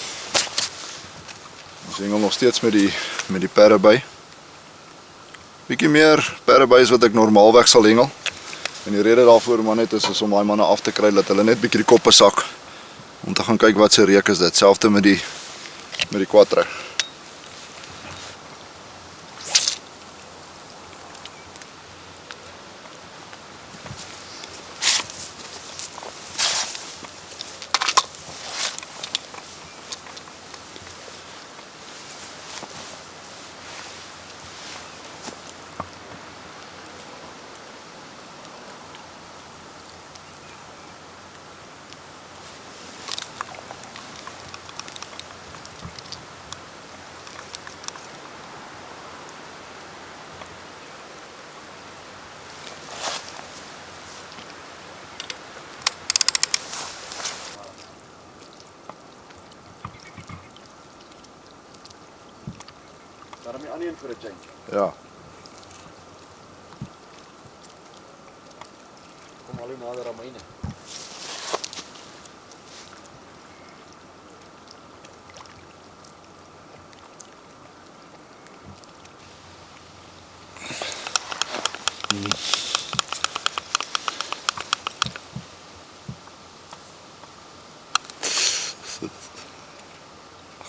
Speaker 1: Ons hengel nog steeds met die perreby. Bietjie meer perreby is wat ek normaalweg sal hengel. En die rede daarvoor maar net is om daai manne af te kry, dat hulle net bietjie die koppe sak. Om te gaan kyk wat se reuk is dit. Selfde met die quattro.
Speaker 3: Daarom die ander een vir 'n change.
Speaker 1: Ja.
Speaker 3: Kom al hoe nader aan myne.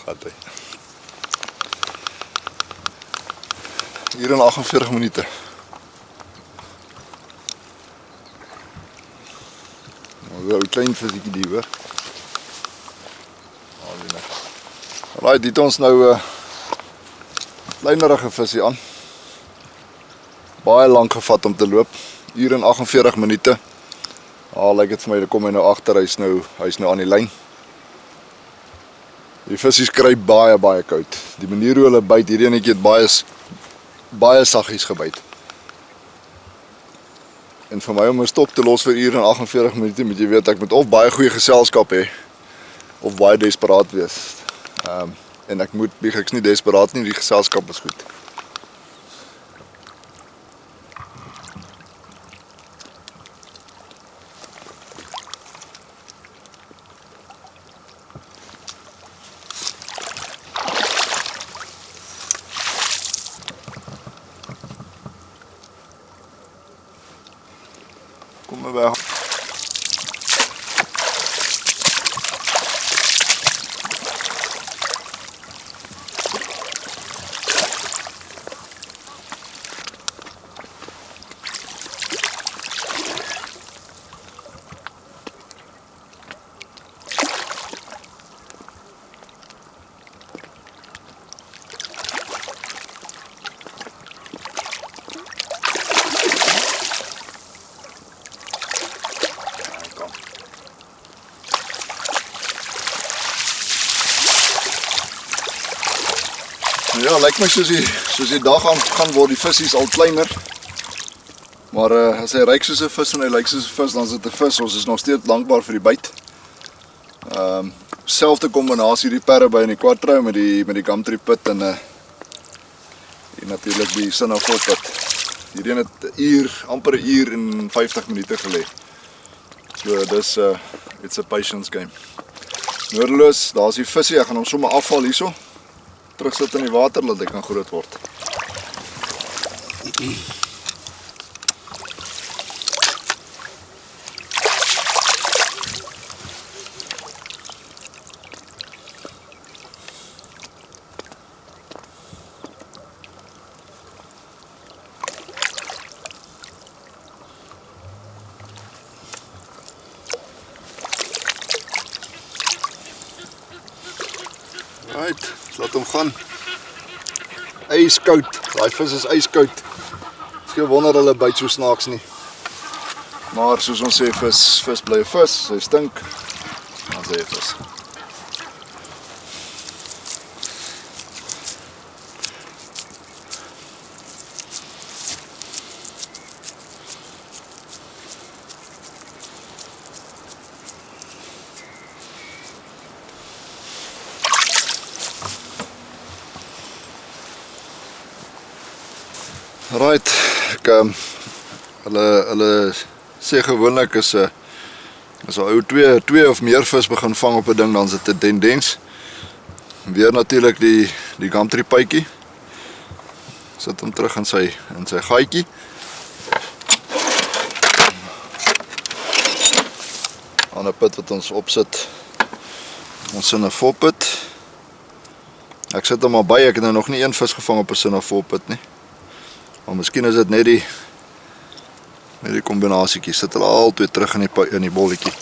Speaker 1: Gaat hy. Hier in 48 minute. Nou, 'n klein visiekie die hoor. Alraai, dit ons nou 'n kleinerige visie aan. Baie lank gevat om te loop. Uur en 48 minute. Lyk dit vir my, kom hy nou agter, hy's nou aan die lyn. Die visies kry baie koud. Die manier hoe hulle byt, hierdie enetjie het baie saggies gebyt. En vir my om 'n stop te los vir uur en 48 minute, moet jy weet ek moet of baie goeie geselskap hê of baie desperaat wees. En ek's nie desperaat nie, die geselskap is goed. Kom maar weg. Ja, lyk my soos die dag gaan word die visies al kleiner. Maar as hy ryk soos 'n vis en hy lyk soos 'n vis, dan is dit 'n vis. Ons is nog steeds dankbaar vir die byt. Selfde kombinasie die perreby en die quattro met die gumtree pit en natuurlik die Sinafol pit. Hierdie het amper 'n uur en 50 minute gelê. So dis it's a patience game. Noordeloos, daar's die visie, ek gaan hom sommer afval hierso. Terugsit in die water laat hy kan groot word. Right, laat hom gaan. Ijskoud. Daai vis is ijskoud. Geen wonder hulle byt so snaaks nie. Maar soos ons sê, vis bly 'n vis, hy stink. Dan sê hy vis. Right, hulle sê gewoonlik as 'n ou twee of meer vis begin vang op 'n ding, dan is dit 'n tendens. Weer natuurlik die gumtree pytjie. Sit hom terug in sy gaatjie. Aan 'n put wat ons opsit. Ons Sinafol pit. Ek sit hom maar by, ek het nou nog nie een vis gevang op 'n Sinafol pit nie. Maar miskien is dit net die kombinasietjie. Sit hulle al twee terug in die bolletjie.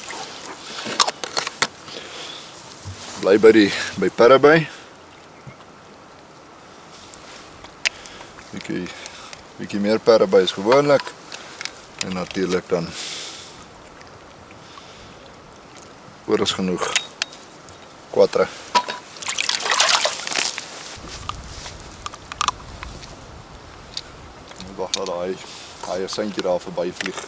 Speaker 1: Bly by perreby. Bietjie meer perreby is gewoonlik. En natuurlik dan oor is genoeg quattro. Wag dat hy seintjie daar verby vlieg.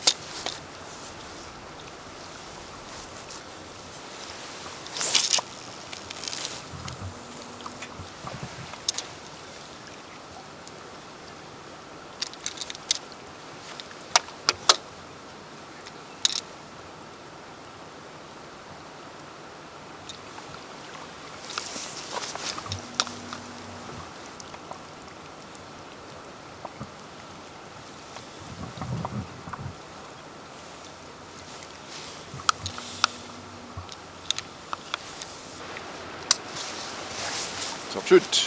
Speaker 1: Absoluut.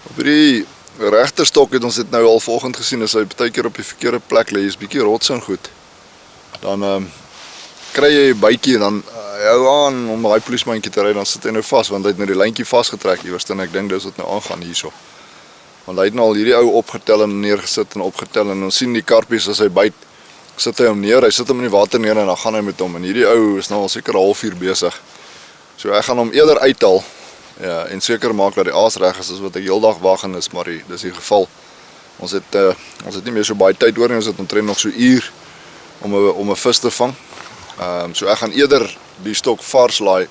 Speaker 1: Op die regterstok het ons dit nou al vanoggend gesien, as hy baie keer op die verkeerde plek lê, is bietjie rots en goed. Dan kry jy 'n bytjie en dan hou aan om daai polismandjie te ry, dan sit hy nou vas want hy het nou die lyntjie vasgetrek iewers en ek dink dis wat nou aangaan hierso. Want hy het nou al hierdie ou opgetel en neergesit en opgetel en ons sien die karpies as hy byt. Sit hy hom neer, hy sit hom in die water neer en dan gaan hy met hom en hierdie ou is nou al seker 'n halfuur besig. So ek gaan hom eerder uithaal en seker maak dat die aas reg is as wat ek heeldag wag en dis maar dis die geval. Ons het nie meer so baie tyd oor nie, ons het omtrent nog so 'n uur om 'n vis te vang. So ek gaan eerder die stok vars laai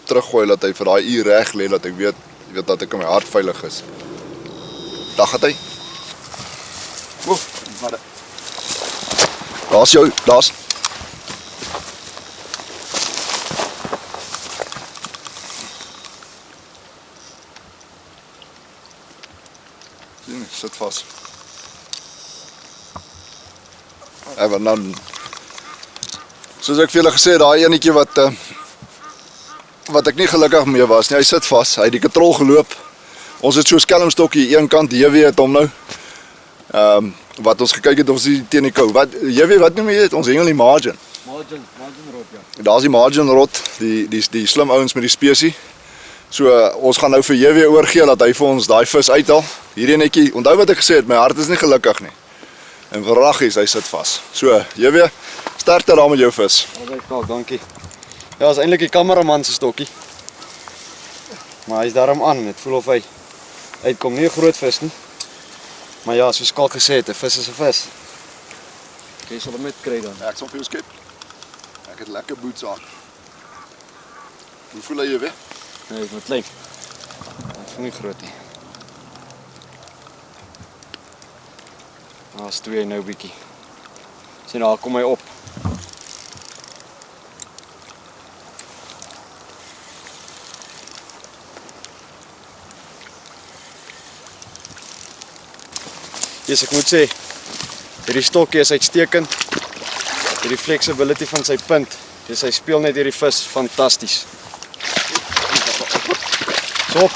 Speaker 1: teruggooi dat hy vir daai uur reg lê, dat ek weet dat ek in my hart veilig is. Dag het hy. Woef, maar daar's. Sien, sit vas. En dan soos ek vir julle gesê het, daai enetjie wat ek nie gelukkig mee was nie, hy sit vas, hy het die katrol geloop. Ons het so skelmstokkie een kant, JW het hom nou. Wat ons gekyk het of sy teen die kou. Wat noem jy dit? Ons hengel die margin.
Speaker 3: Margin rod, ja.
Speaker 1: Daar's die margin rod, die slim ouens met die spesie. So ons gaan nou vir JW oorgee dat hy vir ons daai vis uithaal. Hierdie netjie, onthou wat ek gesê het, my hart is nie gelukkig nie. En verraggies, hy sit vas. So, JW, Sterkte daar met jou vis.
Speaker 3: Albei Kak, dankie. Ja, is eintlik die kameraman se stokkie. Maar hy's daarom aan, dit voel of hy uitkom, nie 'n groot vis nie. Maar ja, soos Kak gesê het, 'n vis is 'n vis. Jy sal hom net kry dan.
Speaker 1: Ek sal vir jou skep. Ek het lekker boots aan. Hoe voel jy weer?
Speaker 3: Nee, dit moet klein. Dit voel nie groot nie. Daar's twee nou bietjie. Sien daar kom hy op. Yes, ek moet sê, hierdie stokkie is uitstekend. Hierdie flexibility van sy punt. Dus hy speel net hierdie vis fantasties. Stop.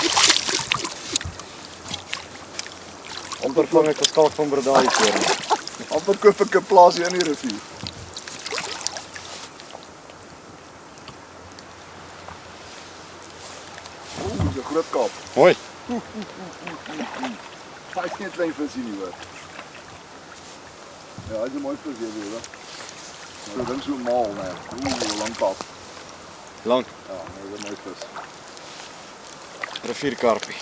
Speaker 3: Amper vang ek 'n skalk van Bredai voor.
Speaker 1: Amper koop ek 'n plaas hier in die rivier. Dis 'n groot kaap.
Speaker 3: Mooi.
Speaker 1: Hy is nie 'n klein vis nie hoor. Ja, hy is 'n mooi vis hier weer. Maar dit is so maal, nee. 'n lang kaap.
Speaker 3: Lank.
Speaker 1: Ja, nee, dis 'n mooi vis.
Speaker 3: Rivierkarpie.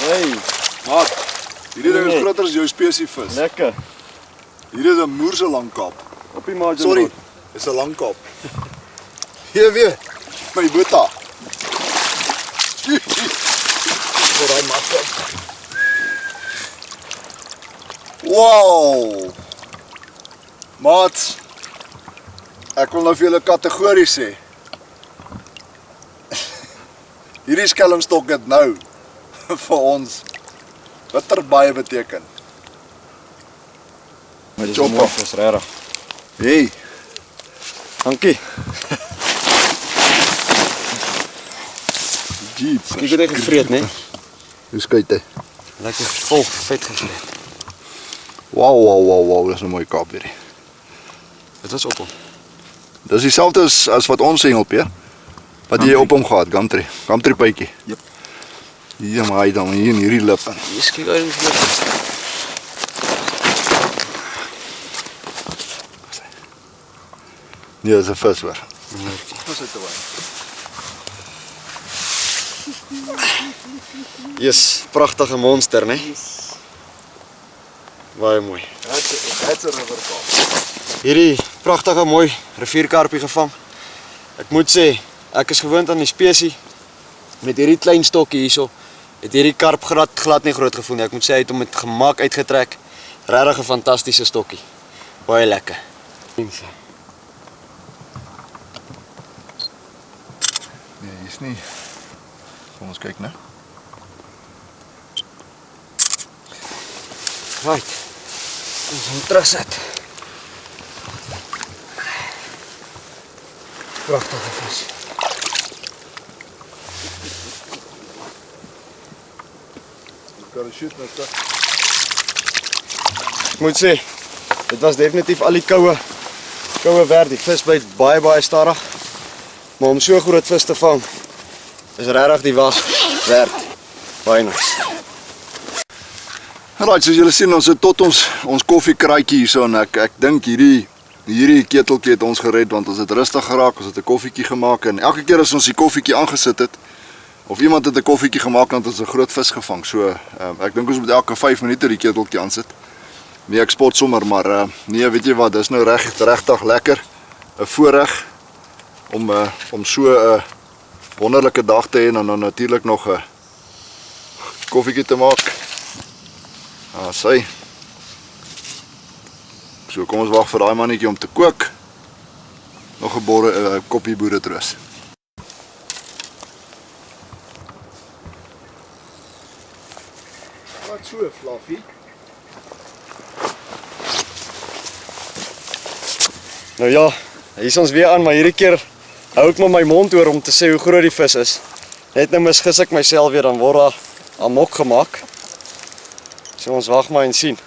Speaker 3: Hey,
Speaker 1: Maat, hierdie ding is groter as jou spesie vis.
Speaker 3: lekker.
Speaker 1: Hierdie is 'n moerse lang kaap.
Speaker 3: Op die margin.
Speaker 1: Sorry, dis 'n lang kaap. Hier weer, my boeta. Voor daai matte. Wow! Maat, ek wil nou vir julle kategorie sê. Hierdie skelmstok het nou vir ons bitter baie beteken.
Speaker 3: Maar dis
Speaker 1: Chopper.
Speaker 3: mooi vis, regtig.
Speaker 1: Hey,
Speaker 3: Dankie.
Speaker 1: jeets.
Speaker 3: Kyk het hy gevreet, né?
Speaker 1: Hoe skyt hy?
Speaker 3: Lekker vol vet gevreet.
Speaker 1: Wow, dis 'n mooi kaap hierdie.
Speaker 3: Dit was op hom.
Speaker 1: Dis dieselfde as wat ons hengel, Peer. Wat jy op hom gehad, Gumtree pytjie.
Speaker 3: Jep.
Speaker 1: Hier maar hy dan hier in hierdie lip in.
Speaker 2: Hier kyk uit die vlug.
Speaker 1: Nee, dis 'n vis hoor.
Speaker 3: Wat is dit Yes, pragtige monster, né? Baie mooi.
Speaker 1: That's a river kaap.
Speaker 3: Hierdie pragtige mooi rivierkarpie gevang. Ek moet sê, ek is gewoond aan die spesie. Met hierdie klein stokkie hierso, het hierdie karp glad nie groot gevoel nie. Ek moet sê hy het hom met gemak uitgetrek. Regtig 'n fantastiese stokkie. Baie lekker. Mense.
Speaker 1: Nee, hier's nie. Kom ons kyk, né?
Speaker 3: Right. Ons gaan terugsit. Pragtige vis.
Speaker 1: Parachute nou terug.
Speaker 3: Ek moet sê, dit was definitief al die koue werk. Die vis byt baie stadig. Maar om so groot vis te vang, is regtig die was werd. Baie nice.
Speaker 1: Right, soos julle sien, ons het tot ons koffiekraatjie hierso en ek dink hierdie keteltjie het ons gered want ons het rustig geraak, ons het 'n koffietjie gemaak en elke keer as ons die koffietjie aangesit het of iemand het 'n koffietjie gemaak dan het ons 'n groot vis gevang. So, ek dink ons moet elke 5 minute die keteltjie aansit. Nee, ek spot sommer, maar nee, weet jy wat, dis nou regtig lekker. 'n Voorreg om so 'n wonderlike dag te hê en dan natuurlik nog 'n koffietjie te maak. Sy. So kom ons wag vir daai mannetjie om te kook. Nog 'n koppie boeretroos. Wat so, Fluffy?
Speaker 3: Nou ja, hier is ons weer aan, maar hierdie keer hou ek maar my mond oor om te sê hoe groot die vis is. Net nou misgis ek myself weer, dan word daar amok gemaak. So ons wag maar en sien.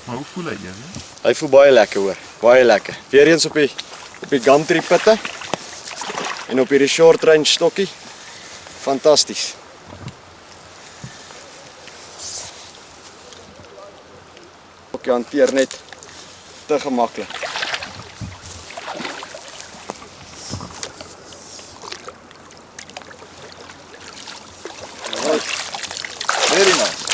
Speaker 1: Maar hoe voel hy jy?
Speaker 3: Hy voel baie lekker hoor, baie lekker. Weereens op die Gumtree pitte en op hierdie short range stokkie. Fantasties. stokkie hanteer net te gemaklik.
Speaker 1: Very nice.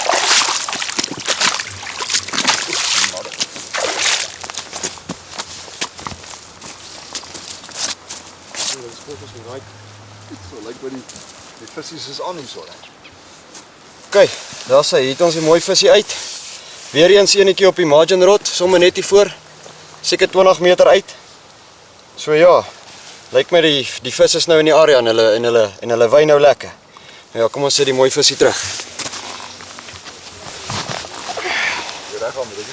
Speaker 1: So lyk wat die visies is aan hierso.
Speaker 3: OK, daar sê, hier het ons die mooi visie uit. Weer eens enetjie op die margin rod, sommer net hier voor. Seker 20 meter uit. So ja, lyk my die vis is nou in die area en hulle wy nou lekker. Ja, kom ons sit die mooi visie terug.
Speaker 1: Jy reg aan met dit.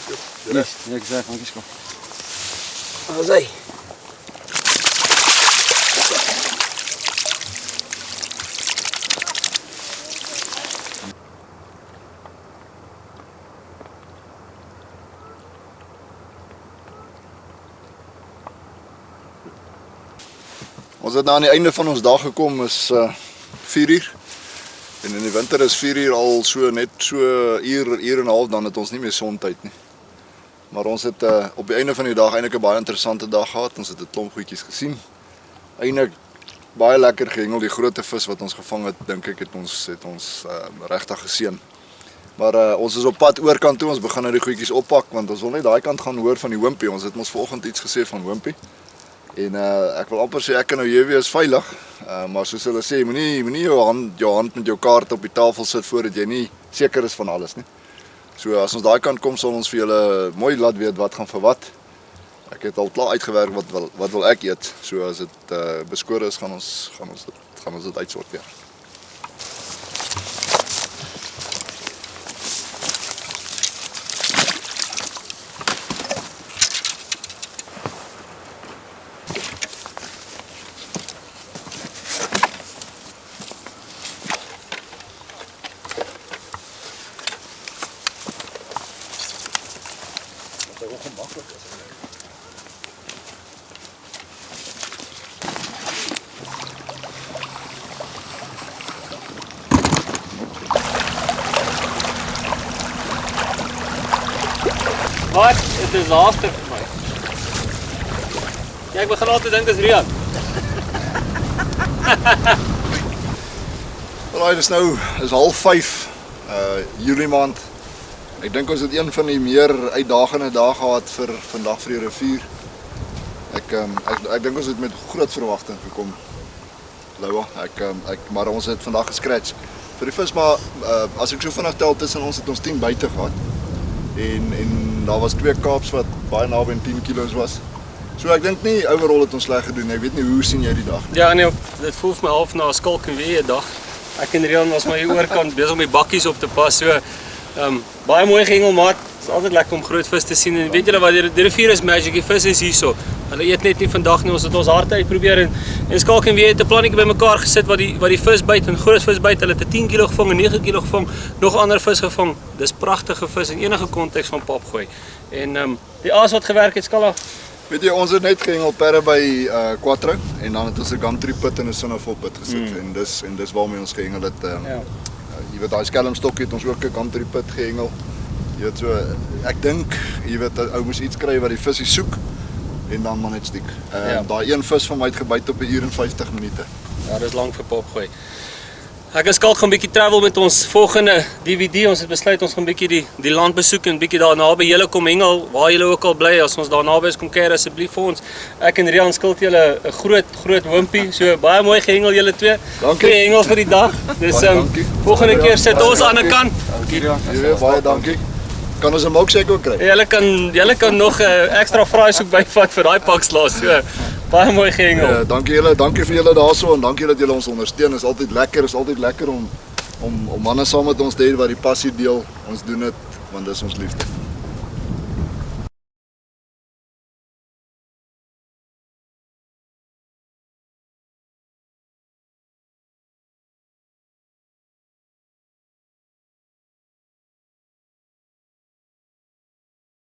Speaker 3: Ja, exact, dankie kom. Waar is hy?
Speaker 1: Ons het nou aan die einde van ons dag gekom, is 4 uur. En in die winter is 4 uur al net so uur en 'n half, dan het ons nie meer sontyd nie. Maar ons het op die einde van die dag eintlik 'n baie interessante dag gehad. Ons het 'n klomp goedjies gesien. Eintlik baie lekker gehengel. Die groot vis wat ons gevang het, dink ek het ons regtig geseën. Maar ons is op pad oorkant toe. Ons begin nou die goedjies oppak want ons wil net daai kant gaan hoor van die hompie. Ons het mos vanoggend iets gesê van hompie. En ek wil amper sê ek kan nou JW is veilig, maar soos hulle sê, moenie jou hand met jou kaart op die tafel sit voordat jy nie seker is van alles nie. So as ons daai kant kom, sal ons vir julle mooi laat weet wat gaan vir wat. Ek het al klaar uitgewerk wat wil ek eet. So as dit beskore is, gaan ons dit uitsorteer.
Speaker 2: Wat 'n disaster vir my. Ja, ek begin altyd dink as Rian.
Speaker 1: Alraai, dis nou is 4:30 Julie maand. Ek dink ons het een van die meer uitdagende dae gehad vir vandag vir die rivier. Ek dink ons het met groot verwagting gekom. Laua, maar ons het vandag gescratch vir die vis, maar as ek so vinnig tel tussen ons het ons 10 buite gehad. En daar was 2 kaaps wat baie naby aan 10 kilos was. So ek dink nie overall het ons sleg gedoen. Ek weet nie hoe sien jy die dag?
Speaker 2: Ja nee, dit voel vir my half na 'n skalk en weer dag. Ek en Rian was maar hier oorkant besig om die bakkies op te pas. So baie mooi gehengel, maat. Dit is altyd lekker om groot vis te sien. En weet julle wat, die rivier is magic. Die vis is hierso. Hulle eet net nie vandag nie. Ons het ons harte uitprobeer en skalk en weer het 'n plannetjie bymekaar gesit wat die vis byt en groot vis byt. Hulle het 'n 10 kg gevang en 9 kg gevang, nog ander vis gevang. Dis pragtige vis in enige konteks van pap gooi. En die aas wat gewerk het skal af.
Speaker 1: Weet jy, ons het net gehengel perre by Quattro en dan het ons 'n gumtree put en 'n Sinofol put gesit en dis waarmee ons gehengel het.
Speaker 2: Ja.
Speaker 1: Jy weet daai skelmstokkie het ons ook 'n gumtree put gehengel. Jy weet so, ek dink jy weet ou moes iets kry wat die visie soek en dan maar net stiek. Daai een vis van my het gebyt op 1 uur en 50 minute.
Speaker 2: Ja, dis lank vir pap gooi. Ek en Skalk gaan 'n bietjie travel met ons volgende DVD. Ons het besluit ons gaan 'n bietjie die land besoek en bietjie daar naby julle kom hengel, waar julle ook al bly. As ons daar naby is, kom kuier asseblief vir ons. Ek en Rian skuld julle 'n groot hompie. So baie mooi gehengel julle twee.
Speaker 1: Dankie.
Speaker 2: Goeie hengel vir die dag. Dis volgende keer sit ons aan die ander kant.
Speaker 1: Baie dankie. Kan ons 'n milkshake ook kry?
Speaker 2: Julle kan nog 'n extra fries ook byvat vir daai pak slaas. So baie mooi gehengel.
Speaker 1: Ja, dankie julle, dankie vir julle daarso en dankie dat julle ons ondersteun. Is altyd lekker om manne saam met ons te hê wat die passie deel. Ons doen dit want dis ons liefde.